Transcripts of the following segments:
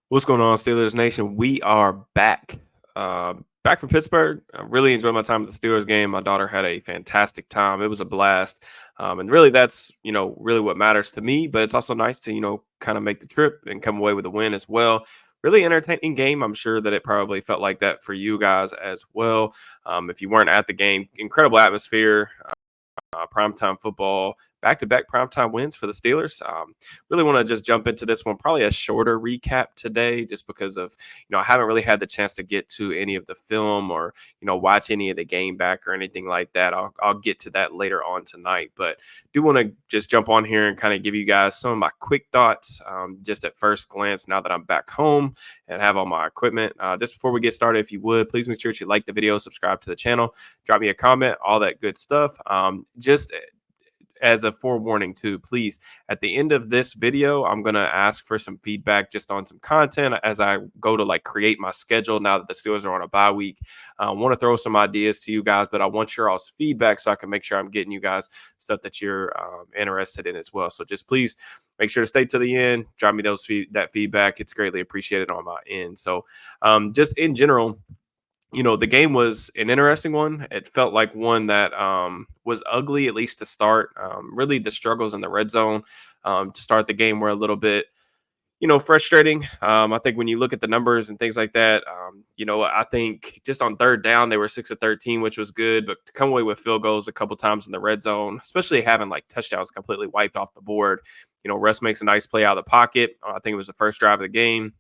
What's going on, Steelers Nation? We are back. Back from Pittsburgh. I really enjoyed my time at the Steelers game. My daughter had a fantastic time. It was a blast. And really, that's, really what matters to me. But it's also nice to, kind of make the trip and come away with a win as well. Really entertaining game. I'm sure that it probably felt like that for you guys as well. If you weren't at the game, incredible atmosphere, primetime football, back-to-back primetime wins for the Steelers. Really want to just jump into this one. Probably a shorter recap today, just because of I haven't really had the chance to get to any of the film or watch any of the game back or anything like that. I'll get to that later on tonight, but do want to just jump on here and kind of give you guys some of my quick thoughts, just at first glance. Now that I'm back home and have all my equipment, just before we get started, if you would please make sure that you like the video, subscribe to the channel, drop me a comment, all that good stuff. Just as a forewarning too, please, at the end of this video, I'm going to ask for some feedback just on some content as I go to create my schedule now that the Steelers are on a bye week. I want to throw some ideas to you guys, but I want your all's feedback so I can make sure I'm getting you guys stuff that you're interested in as well. So just please make sure to stay to the end, drop me that feedback. It's greatly appreciated on my end. So just in general, the game was an interesting one. It felt like one that was ugly, at least to start. Really, the struggles in the red zone to start the game were a little bit, frustrating. I think when you look at the numbers and things like that, I think just on third down, they were 6 of 13, which was good. But to come away with field goals a couple times in the red zone, especially having touchdowns completely wiped off the board, Russ makes a nice play out of the pocket. I think it was the first drive of the game.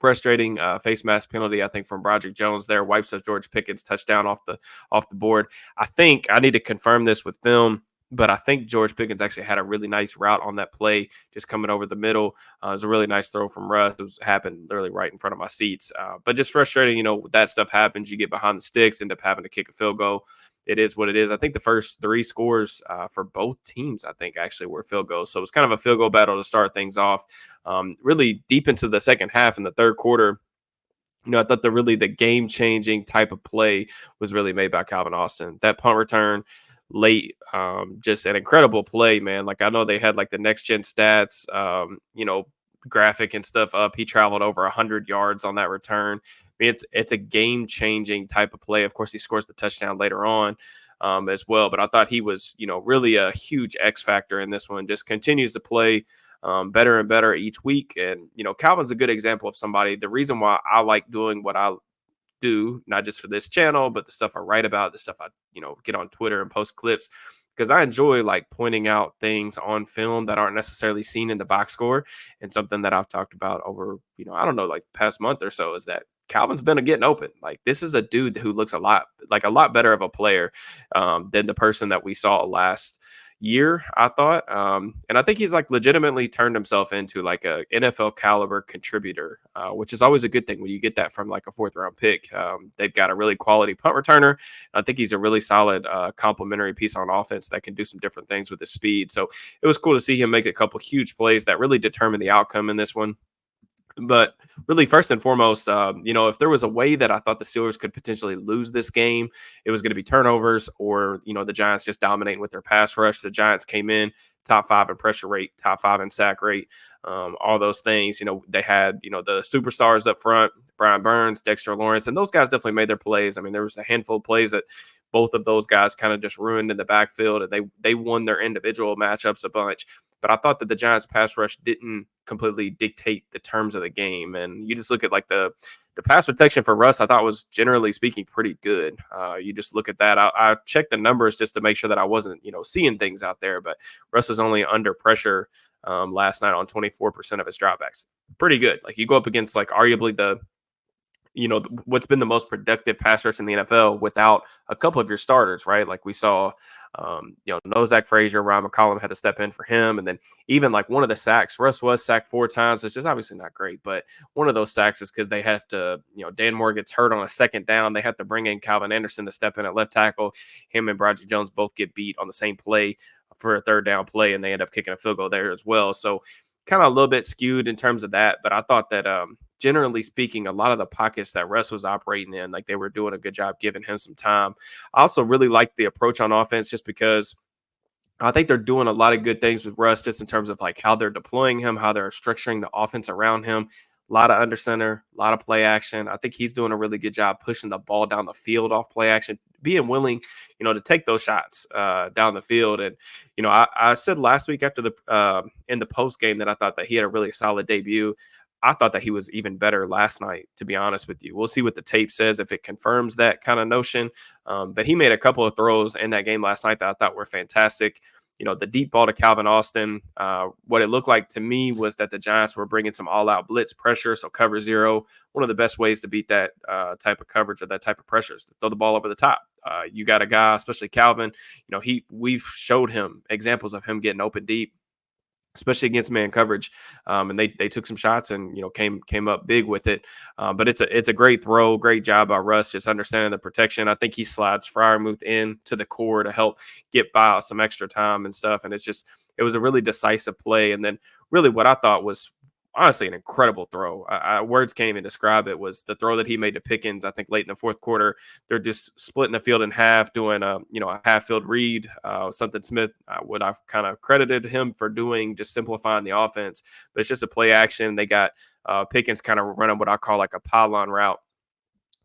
Frustrating face mask penalty, I think, from Broderick Jones there, wipes up George Pickens' touchdown off the board. I think I need to confirm this with film, but I think George Pickens actually had a really nice route on that play, just coming over the middle. It was a really nice throw from Russ. Happened literally right in front of my seats. But just frustrating, that stuff happens. You get behind the sticks, end up having to kick a field goal. It is what it is. I think the first three scores for both teams, I think, actually were field goals. So it was kind of a field goal battle to start things off. Really deep into the second half in the third quarter, I thought the game-changing type of play was really made by Calvin Austin. That punt return late, just an incredible play, man. I know they had the next gen stats, graphic and stuff up. He traveled over 100 yards on that return. I mean, it's a game changing type of play. Of course, he scores the touchdown later on as well. But I thought he was, really a huge X factor in this one. Just continues to play better and better each week. And Calvin's a good example of somebody. The reason why I like doing what I do, not just for this channel, but the stuff I write about, the stuff I get on Twitter and post clips, because I enjoy pointing out things on film that aren't necessarily seen in the box score. And something that I've talked about over, I don't know, the past month or so is that Calvin's been getting open. This is a dude who looks a lot better of a player than the person that we saw last year, I thought. And I think he's legitimately turned himself into a NFL caliber contributor, which is always a good thing when you get that from a fourth round pick. They've got a really quality punt returner. I think he's a really solid complementary piece on offense that can do some different things with his speed. So it was cool to see him make a couple huge plays that really determined the outcome in this one. But really, first and foremost, if there was a way that I thought the Steelers could potentially lose this game, it was going to be turnovers or, the Giants just dominating with their pass rush. The Giants came in top 5 in pressure rate, top 5 in sack rate, all those things. They had, the superstars up front, Brian Burns, Dexter Lawrence, and those guys definitely made their plays. I mean, there was a handful of plays that both of those guys kind of just ruined in the backfield, and they won their individual matchups a bunch. But I thought that the Giants pass rush didn't completely dictate the terms of the game. And you just look at the pass protection for Russ, I thought was generally speaking pretty good. You just look at that. I checked the numbers just to make sure that I wasn't, seeing things out there. But Russ is only under pressure last night on 24% of his dropbacks. Pretty good. You go up against arguably what's been the most productive pass rush in the NFL without a couple of your starters, right? We saw, no Zach Frazier, Ryan McCollum had to step in for him. And then even one of the sacks, Russ was sacked 4 times, which is obviously not great, but one of those sacks is because they have to, Dan Moore gets hurt on a second down. They have to bring in Calvin Anderson to step in at left tackle. Him and Broderick Jones both get beat on the same play for a third down play, and they end up kicking a field goal there as well. So kind of a little bit skewed in terms of that. But I thought that, generally speaking, a lot of the pockets that Russ was operating in, they were doing a good job giving him some time. I also really liked the approach on offense just because I think they're doing a lot of good things with Russ just in terms of how they're deploying him, how they're structuring the offense around him. A lot of under center, a lot of play action. I think he's doing a really good job pushing the ball down the field off play action, being willing, to take those shots down the field. And I said last week after the in the post game that I thought that he had a really solid debut. I thought that he was even better last night, to be honest with you. We'll see what the tape says if it confirms that kind of notion. But he made a couple of throws in that game last night that I thought were fantastic. The deep ball to Calvin Austin, what it looked like to me was that the Giants were bringing some all-out blitz pressure, so cover zero. One of the best ways to beat that type of coverage or that type of pressure is to throw the ball over the top. You got a guy, especially Calvin, we've showed him examples of him getting open deep, especially against man coverage. And they took some shots and, came up big with it. But it's a great throw, great job by Russ, just understanding the protection. I think he slides Freiermuth in to the core to help get by some extra time and stuff. And it was a really decisive play. And then really what I thought was honestly an incredible throw. Words can't even describe it. Was the throw that he made to Pickens, I think late in the fourth quarter. They're just splitting the field in half, doing a half field read. Something Smith would I've kind of credited him for doing, just simplifying the offense. But it's just a play action. They got Pickens kind of running what I call like a pylon route.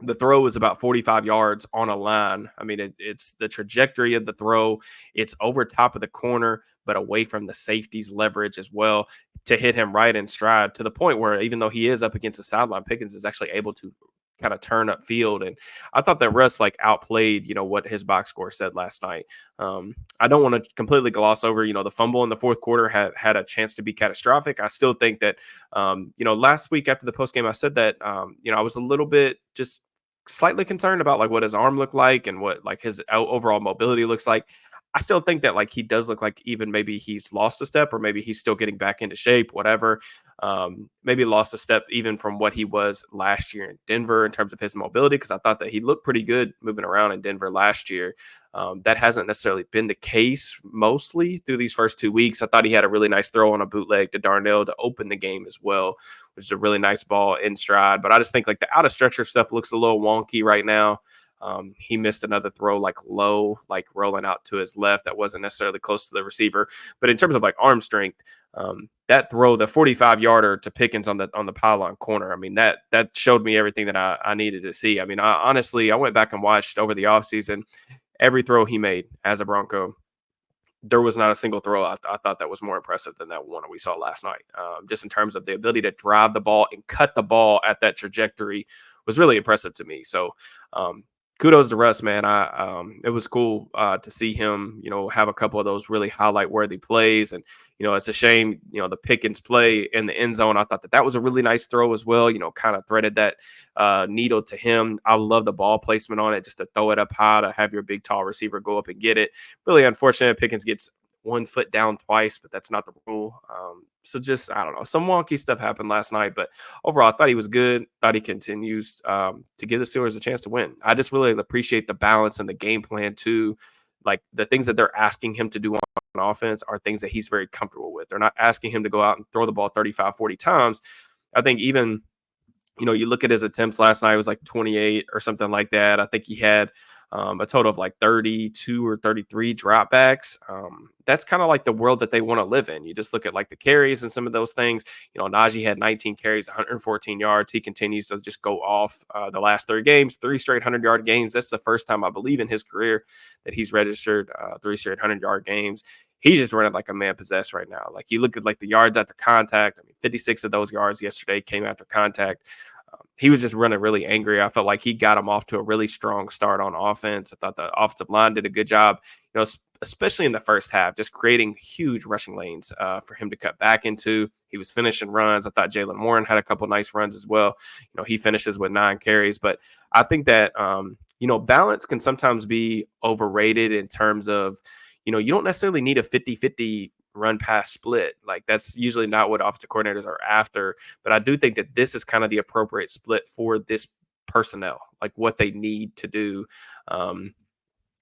The throw is about 45 yards on a line. I mean, it's the trajectory of the throw. It's over top of the corner, but away from the safety's leverage as well to hit him right in stride, to the point where even though he is up against the sideline, Pickens is actually able to kind of turn up field. And I thought that Russ outplayed, what his box score said last night. I don't want to completely gloss over, the fumble in the fourth quarter had a chance to be catastrophic. I still think that, last week after the post game, I said that, I was a little bit just slightly concerned about what his arm looked like and what his overall mobility looks like. I still think that he does look like even maybe he's lost a step, or maybe he's still getting back into shape, whatever. Maybe lost a step even from what he was last year in Denver in terms of his mobility, because I thought that he looked pretty good moving around in Denver last year. That hasn't necessarily been the case mostly through these first 2 weeks. I thought he had a really nice throw on a bootleg to Darnell to open the game as well, which is a really nice ball in stride. But I just think the out of stretcher stuff looks a little wonky right now. He missed another throw low, rolling out to his left that wasn't necessarily close to the receiver. But in terms of arm strength, that throw, the 45-yarder to Pickens on the pylon corner, I mean, that showed me everything that I needed to see. I mean, I went back and watched over the offseason every throw he made as a Bronco. There was not a single throw I thought that was more impressive than that one we saw last night. Just in terms of the ability to drive the ball and cut the ball at that trajectory was really impressive to me. So, kudos to Russ, man. It was cool to see him, have a couple of those really highlight-worthy plays. And, it's a shame, the Pickens play in the end zone. I thought that was a really nice throw as well, kind of threaded that needle to him. I love the ball placement on it, just to throw it up high, to have your big, tall receiver go up and get it. Really unfortunate Pickens gets 1 foot down twice, but that's not the rule. So just, I don't know, some wonky stuff happened last night, but overall I thought he was good. Thought he continues to give the Steelers a chance to win. I just really appreciate the balance and the game plan too. The things that they're asking him to do on offense are things that he's very comfortable with. They're not asking him to go out and throw the ball 35, 40 times. I think even, you look at his attempts last night, it was 28 or something like that. I think he had a total of 32 or 33 dropbacks. That's kind of the world that they want to live in. You just look at the carries and some of those things. Najee had 19 carries, 114 yards. He continues to just go off the last 3 games, 3 straight 100-yard games. That's the first time I believe in his career that he's registered 3 straight 100-yard games. He's just running like a man possessed right now. You look at the yards after contact. I mean, 56 of those yards yesterday came after contact. He was just running really angry. I felt like he got him off to a really strong start on offense. I thought the offensive line did a good job, especially in the first half, just creating huge rushing lanes for him to cut back into. He was finishing runs. I thought Jaylen Warren had a couple nice runs as well. He finishes with 9 carries. But I think that, balance can sometimes be overrated in terms of, you don't necessarily need a 50-50 run pass split. That's usually not what offensive coordinators are after. But I do think that this is kind of the appropriate split for this personnel, what they need to do. And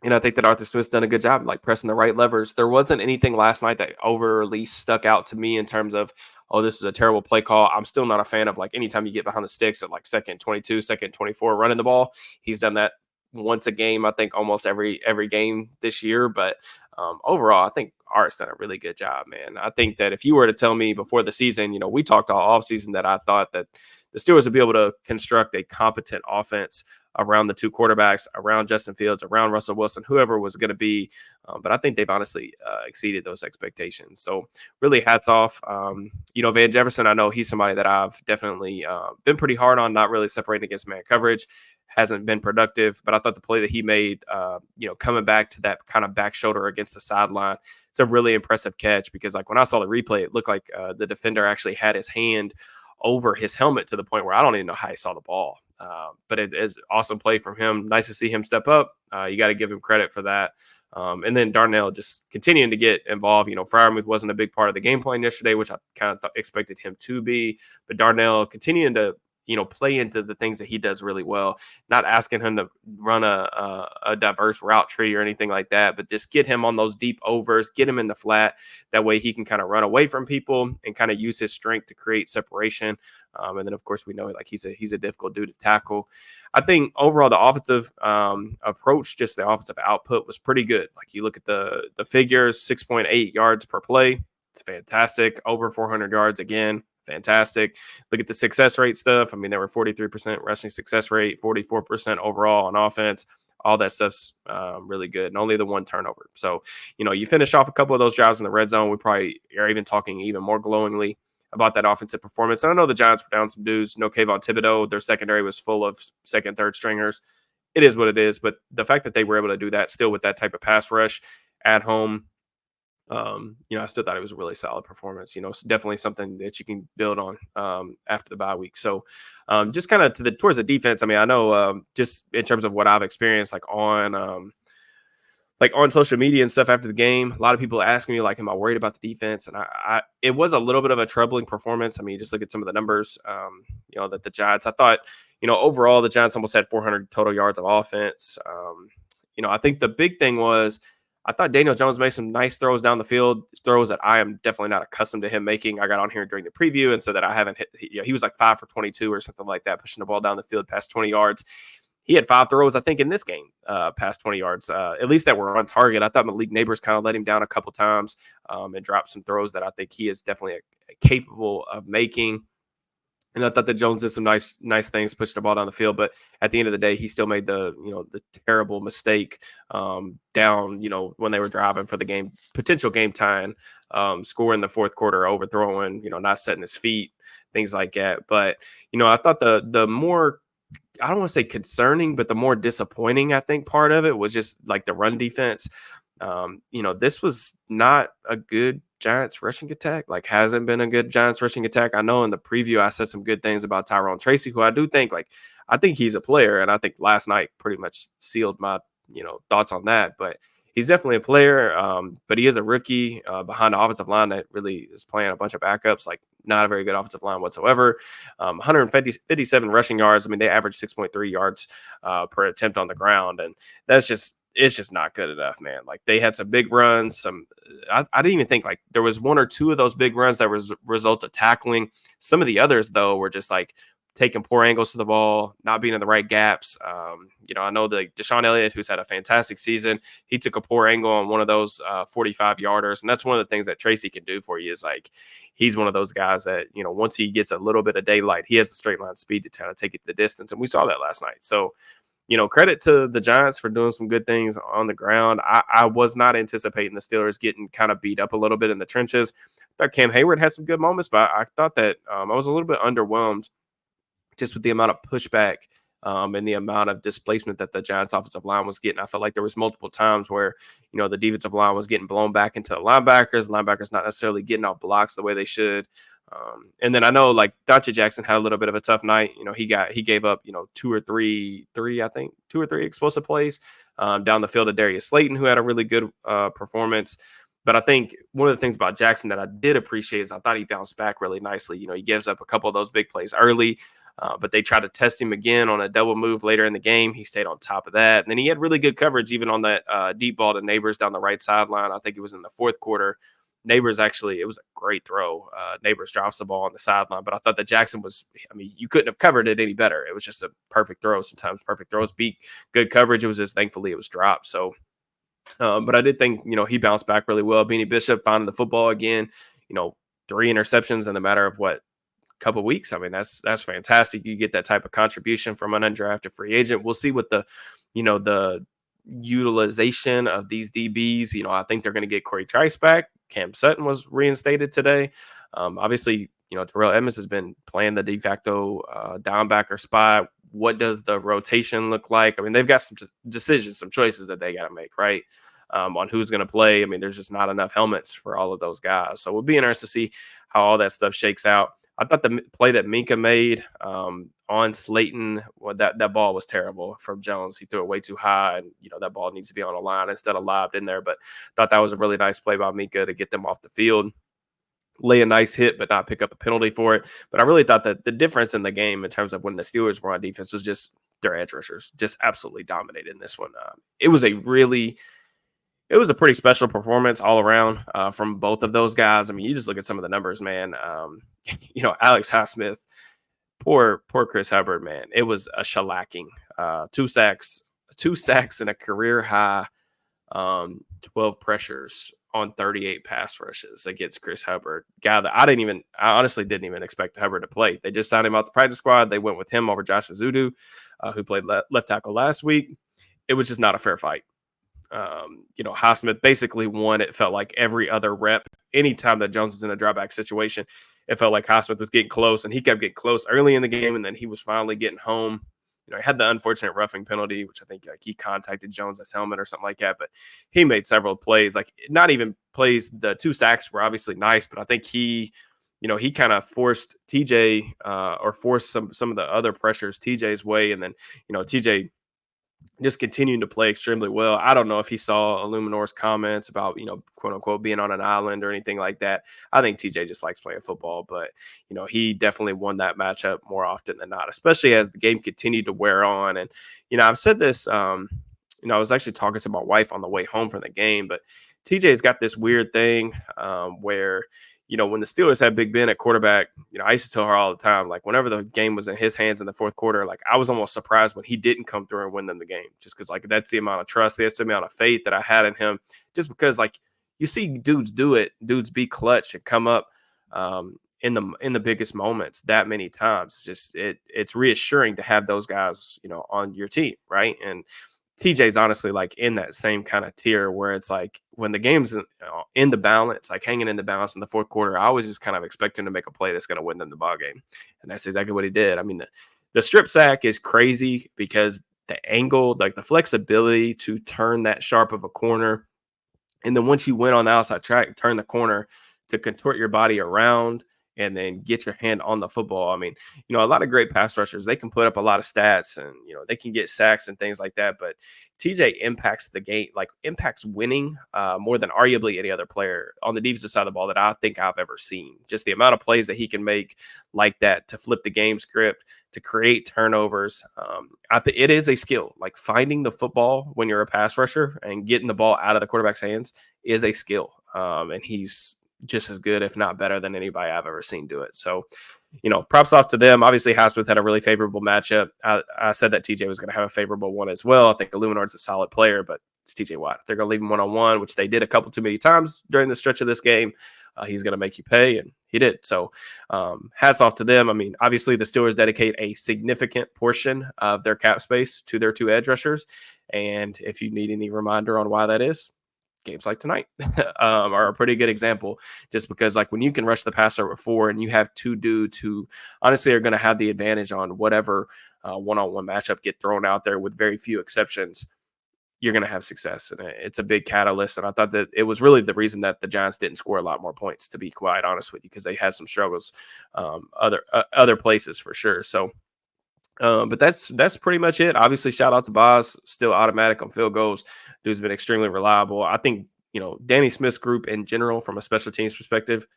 I think that Arthur Smith's done a good job, pressing the right levers. There wasn't anything last night that overly stuck out to me in terms of, oh, this was a terrible play call. I'm still not a fan of anytime you get behind the sticks at second 22, second 24 running the ball. He's done that once a game, I think almost every game this year. But overall, I think Art's done a really good job, man. I think that if you were to tell me before the season, we talked all offseason that I thought that the Steelers would be able to construct a competent offense around the two quarterbacks, around Justin Fields, around Russell Wilson, whoever was going to be. But I think they've honestly exceeded those expectations. So really hats off. Van Jefferson, I know he's somebody that I've definitely been pretty hard on, not really separating against man coverage. Hasn't been productive, but I thought the play that he made, coming back to that kind of back shoulder against the sideline, it's a really impressive catch because like when I saw the replay, it looked like the defender actually had his hand over his helmet to the point where I don't even know how he saw the ball. But it is awesome play from him. Nice to see him step up. You got to give him credit for that. And then Darnell just continuing to get involved. Freiermuth wasn't a big part of the game plan yesterday, which I kind of expected him to be. But Darnell continuing to play into the things that he does really well, not asking him to run a diverse route tree or anything like that, but just get him on those deep overs, get him in the flat. That way he can kind of run away from people and kind of use his strength to create separation. And then of course we know like he's a difficult dude to tackle. I think overall the offensive approach, just the offensive output was pretty good. Like you look at the figures, 6.8 yards per play. It's fantastic. Over 400 yards again. Fantastic. Look at the success rate stuff. I mean, there were 43% rushing success rate, 44% overall on offense. All that stuff's really good, and only the one turnover. So, you finish off a couple of those drives in the red zone. We probably are even talking even more glowingly about that offensive performance. And I know the Giants were down some dudes. No Kayvon Thibodeau. Their secondary was full of second, third stringers. It is what it is. But the fact that they were able to do that still with that type of pass rush at home, I still thought it was a really solid performance. It's definitely something that you can build on after the bye week. So just kind of towards the defense. I mean, I know just in terms of what I've experienced, like on social media and stuff after the game, a lot of people asking me like, am I worried about the defense? And it was a little bit of a troubling performance. I mean, just look at some of the numbers, that the Giants, I thought, overall the Giants almost had 400 total yards of offense. I think the big thing was, I thought Daniel Jones made some nice throws down the field, throws that I am definitely not accustomed to him making. I got on here during the preview and said that I haven't hit, he was like 5 for 22 or something like that, pushing the ball down the field past 20 yards. He had 5 throws, I think, in this game past 20 yards, at least that were on target. I thought Malik Neighbors kind of let him down a couple times and dropped some throws that I think he is definitely capable of making. And I thought that Jones did some nice things, pushed the ball down the field. But at the end of the day, he still made the terrible mistake down, when they were driving for the game, potential game time, score in the fourth quarter, overthrowing, not setting his feet, things like that. But, I thought the more, I don't want to say concerning, but the more disappointing, I think, part of it was just like the run defense. This was not a good Giants rushing attack, like hasn't been a good Giants rushing attack. I know in the preview I said some good things about Tyrone Tracy, who I do think I think he's a player, and I think last night pretty much sealed my thoughts on that. But he's definitely a player, but he is a rookie behind the offensive line that really is playing a bunch of backups, like not a very good offensive line whatsoever. 157 rushing yards. I mean, they average 6.3 yards per attempt on the ground, and it's just not good enough, man. Like they had some big runs. I didn't even think like there was one or two of those big runs that was result of tackling. Some of the others though were just like taking poor angles to the ball, not being in the right gaps. I know the Deshaun Elliott, who's had a fantastic season, he took a poor angle on one of those 45 yarders. And that's one of the things that Tracy can do for you is like, he's one of those guys that, once he gets a little bit of daylight, he has a straight line speed to kind of take it the distance. And we saw that last night. So, credit to the Giants for doing some good things on the ground. I was not anticipating the Steelers getting kind of beat up a little bit in the trenches. I thought Cam Hayward had some good moments, but I thought that I was a little bit underwhelmed just with the amount of pushback and the amount of displacement that the Giants offensive line was getting. I felt like there was multiple times where, the defensive line was getting blown back into the linebackers not necessarily getting off blocks the way they should. And then I know like Dante Jackson had a little bit of a tough night. He gave up, two or three explosive plays down the field to Darius Slayton, who had a really good performance. But I think one of the things about Jackson that I did appreciate is I thought he bounced back really nicely. He gives up a couple of those big plays early, but they tried to test him again on a double move later in the game. He stayed on top of that. And then he had really good coverage even on that deep ball to Neighbors down the right sideline. I think it was in the fourth quarter. Neighbors actually, it was a great throw. Neighbors drops the ball on the sideline, but I thought that Jackson was, I mean, you couldn't have covered it any better. It was just a perfect throw. Sometimes perfect throws beat good coverage. It was just thankfully it was dropped. So, but I did think, he bounced back really well. Beanie Bishop finding the football again, you know, 3 interceptions in the matter of what, couple weeks. I mean, that's fantastic. You get that type of contribution from an undrafted free agent. We'll see what the utilization of these DBs. I think they're going to get Corey Trice back. Cam Sutton was reinstated today. Obviously, Terrell Edmonds has been playing the de facto downbacker spot. What does the rotation look like? I mean, they've got some decisions, some choices that they got to make, right? On who's going to play. I mean, there's just not enough helmets for all of those guys. So we'll be interested to see how all that stuff shakes out. I thought the play that Minka made on Slayton, well, that ball was terrible from Jones. He threw it way too high, and that ball needs to be on a line instead of lobbed in there. But thought that was a really nice play by Minka to get them off the field, lay a nice hit, but not pick up a penalty for it. But I really thought that the difference in the game in terms of when the Steelers were on defense was just their edge rushers just absolutely dominated in this one. It was a pretty special performance all around from both of those guys. I mean, you just look at some of the numbers, man. Alex Highsmith, poor Chris Hubbard, man. It was a shellacking. 2 sacks and a career high 12 pressures on 38 pass rushes against Chris Hubbard. Guy that I honestly didn't even expect Hubbard to play. They just signed him out the practice squad. They went with him over Josh Azudu, who played left tackle last week. It was just not a fair fight. Highsmith basically won. It felt like every other rep. Anytime that Jones was in a drawback situation, it felt like Highsmith was getting close, and he kept getting close early in the game, and then he was finally getting home. He had the unfortunate roughing penalty, which I think he contacted Jones' helmet or something like that, but he made several plays, like not even plays. The 2 sacks were obviously nice, but I think he kind of forced TJ or forced some of the other pressures TJ's way, and then TJ just continuing to play extremely well. I don't know if he saw Illuminor's comments about, quote unquote, being on an island or anything like that. I think TJ just likes playing football, but, he definitely won that matchup more often than not, especially as the game continued to wear on. And, I've said this, I was actually talking to my wife on the way home from the game, but TJ's got this weird thing where, when the Steelers had Big Ben at quarterback, I used to tell her all the time, like whenever the game was in his hands in the fourth quarter, like I was almost surprised when he didn't come through and win them the game, just because like that's the amount of trust, that's the amount of faith that I had in him, just because like you see dudes do it, dudes be clutch and come up in the biggest moments that many times. It's reassuring to have those guys, on your team, right? And TJ's honestly like in that same kind of tier where it's like when the game's in the balance, like hanging in the balance in the fourth quarter, I always just kind of expect him to make a play that's going to win them the ball game. And that's exactly what he did. I mean, the strip sack is crazy because the angle, like the flexibility to turn that sharp of a corner. And then once you went on the outside track, turn the corner to contort your body around and then get your hand on the football. I mean, a lot of great pass rushers, they can put up a lot of stats and, they can get sacks and things like that. But TJ impacts the game, like impacts winning more than arguably any other player on the defensive side of the ball that I think I've ever seen. Just the amount of plays that he can make like that to flip the game script, to create turnovers. I think it is a skill. Like finding the football when you're a pass rusher and getting the ball out of the quarterback's hands is a skill. And he's just as good, if not better, than anybody I've ever seen do it. So, props off to them. Obviously, Highsmith had a really favorable matchup. I said that TJ was going to have a favorable one as well. I think Illuminard's a solid player, but it's TJ Watt. If they're going to leave him one-on-one, which they did a couple too many times during the stretch of this game, he's going to make you pay, and he did. So hats off to them. I mean, obviously, the Steelers dedicate a significant portion of their cap space to their 2 edge rushers. And if you need any reminder on why that is, games like tonight are a pretty good example, just because like when you can rush the passer with 4 and you have 2 dudes who honestly are going to have the advantage on whatever one-on-one matchup get thrown out there with very few exceptions, you're going to have success. And it's a big catalyst. And I thought that it was really the reason that the Giants didn't score a lot more points, to be quite honest with you, because they had some struggles other places for sure. So but that's pretty much it. Obviously, shout out to Boz, still automatic on field goals. Dude's been extremely reliable. I think, Danny Smith's group in general, from a special teams perspective,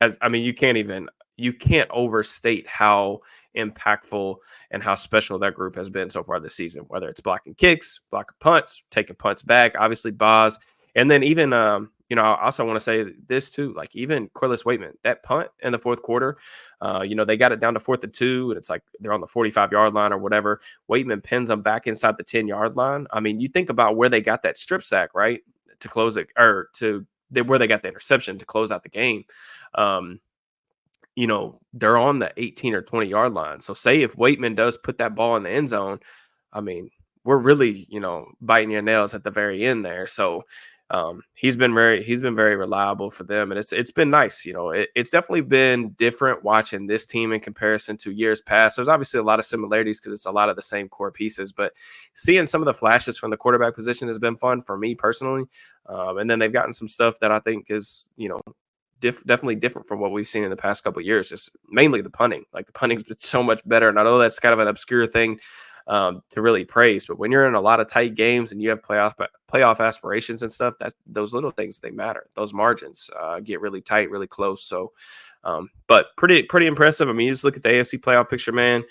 you can't overstate how impactful and how special that group has been so far this season, whether it's blocking kicks, blocking punts, taking punts back, obviously Boz. And then even, I also want to say this too, like even Corliss Waitman, that punt in the fourth quarter, they got it down to 4th and 2, and it's like they're on the 45-yard line or whatever. Waitman pins them back inside the 10-yard line. I mean, you think about where they got that strip sack, right? To close it, or where they got the interception to close out the game. Um, they're on the 18 or 20-yard line. So say if Waitman does put that ball in the end zone, I mean, we're really, biting your nails at the very end there. So he's been very reliable for them, and it's been nice. It's definitely been different watching this team in comparison to years past. There's obviously a lot of similarities because it's a lot of the same core pieces, but seeing some of the flashes from the quarterback position has been fun for me personally. And then they've gotten some stuff that I think is, definitely different from what we've seen in the past couple of years. Just mainly the punting. Like the punting's been so much better, and I know that's kind of an obscure thing to really praise. But when you're in a lot of tight games and you have playoff aspirations and stuff, that those little things, they matter. Those margins get really tight, really close. So, but pretty impressive. I mean, you just look at the AFC playoff picture, man.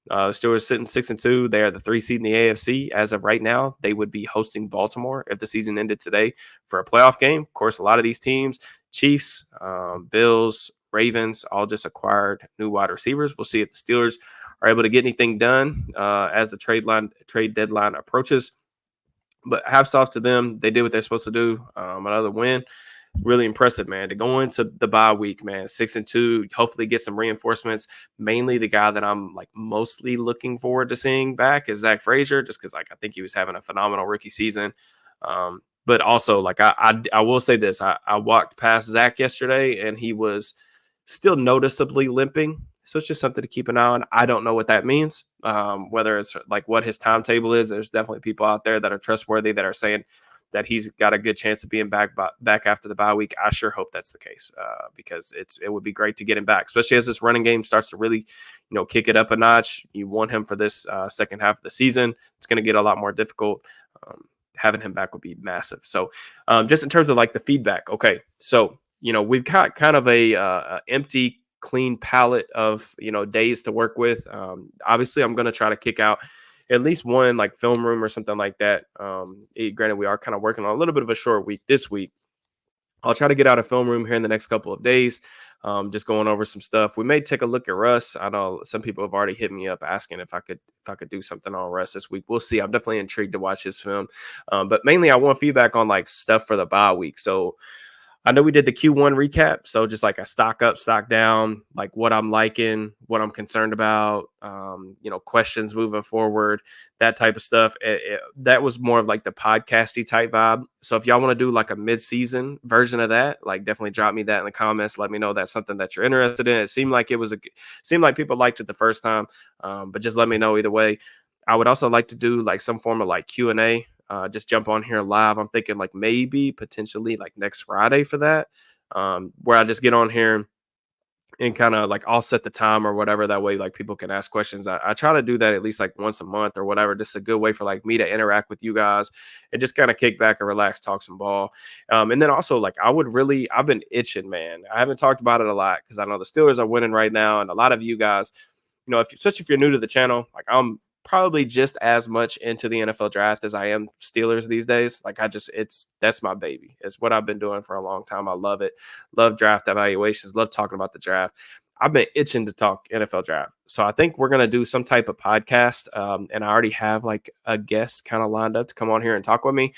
The Steelers sitting 6-2. They are the 3 seed in the AFC as of right now. They would be hosting Baltimore if the season ended today for a playoff game. Of course, a lot of these teams, Chiefs, Bills, Ravens, all just acquired new wide receivers. We'll see if the Steelers are able to get anything done as the trade deadline approaches. But hats off to them. They did what they're supposed to do. Another win. Really impressive, man. To go into the bye week, man, 6-2, hopefully get some reinforcements. Mainly the guy that I'm like mostly looking forward to seeing back is Zach Frazier, just because I think he was having a phenomenal rookie season. But also, I will say this: I walked past Zach yesterday, and he was still noticeably limping. So it's just something to keep an eye on. I don't know what that means. Whether it's like what his timetable is. There's definitely people out there that are trustworthy that are saying that he's got a good chance of being back after the bye week. I sure hope that's the case because it would be great to get him back, especially as this running game starts to really, kick it up a notch. You want him for this second half of the season. It's going to get a lot more difficult. Having him back would be massive. So just in terms of like the feedback. Okay. So, we've got kind of a empty, clean palette of, days to work with. Obviously I'm going to try to kick out at least one like film room or something like that. Granted, we are kind of working on a little bit of a short week this week. I'll try to get out a film room here in the next couple of days. Just going over some stuff. We may take a look at Russ. I know some people have already hit me up asking if I could do something on Russ this week. We'll see. I'm definitely intrigued to watch his film. But mainly I want feedback on like stuff for the bye week. So I know we did the Q1 recap, so just like a stock up, stock down, like what I'm liking, what I'm concerned about, questions moving forward, that type of stuff. That was more of like the podcasty type vibe. So if y'all want to do like a mid-season version of that, like definitely drop me that in the comments. Let me know that's something that you're interested in. It seemed like people liked it the first time, but just let me know either way. I would also like to do like some form of like Q&A. Just jump on here live. I'm thinking like maybe potentially like next Friday for that, where I just get on here and kind of like I'll set the time or whatever. That way, like people can ask questions. I try to do that at least like once a month or whatever. Just a good way for like me to interact with you guys and just kind of kick back and relax, talk some ball. And then also like I've been itching, man. I haven't talked about it a lot because I know the Steelers are winning right now. And a lot of you guys, especially if you're new to the channel, like I'm probably just as much into the NFL draft as I am Steelers these days. Like that's my baby. It's what I've been doing for a long time. I love it. Love draft evaluations. Love talking about the draft. I've been itching to talk NFL draft. So I think we're going to do some type of podcast. And I already have like a guest kind of lined up to come on here and talk with me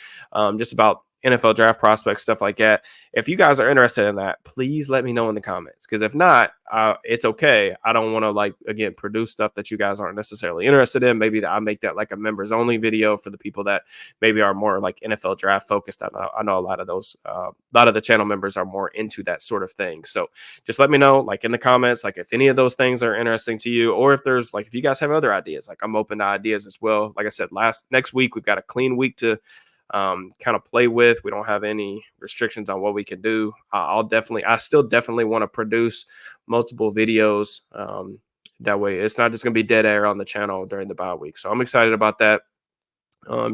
just about NFL draft prospects, stuff like that. If you guys are interested in that, please let me know in the comments. Because if not, it's okay. I don't want to like, again, produce stuff that you guys aren't necessarily interested in. Maybe I make that like a members only video for the people that maybe are more like NFL draft focused. I know a lot of those, a lot of the channel members are more into that sort of thing. So just let me know like in the comments, like if any of those things are interesting to you, or if there's like, if you guys have other ideas, like I'm open to ideas as well. Like I said, next week, we've got a clean week to kind of play with. We don't have any restrictions on what we can do. I still definitely want to produce multiple videos. That way it's not just going to be dead air on the channel during the bye week. So I'm excited about that.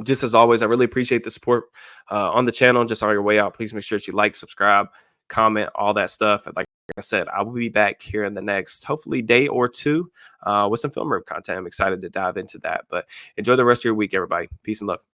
Just as always, I really appreciate the support on the channel. Just on your way out, please make sure that you like, subscribe, comment, all that stuff. And like I said, I will be back here in the next, hopefully, day or two with some film room content. I'm excited to dive into that. But enjoy the rest of your week, everybody. Peace and love.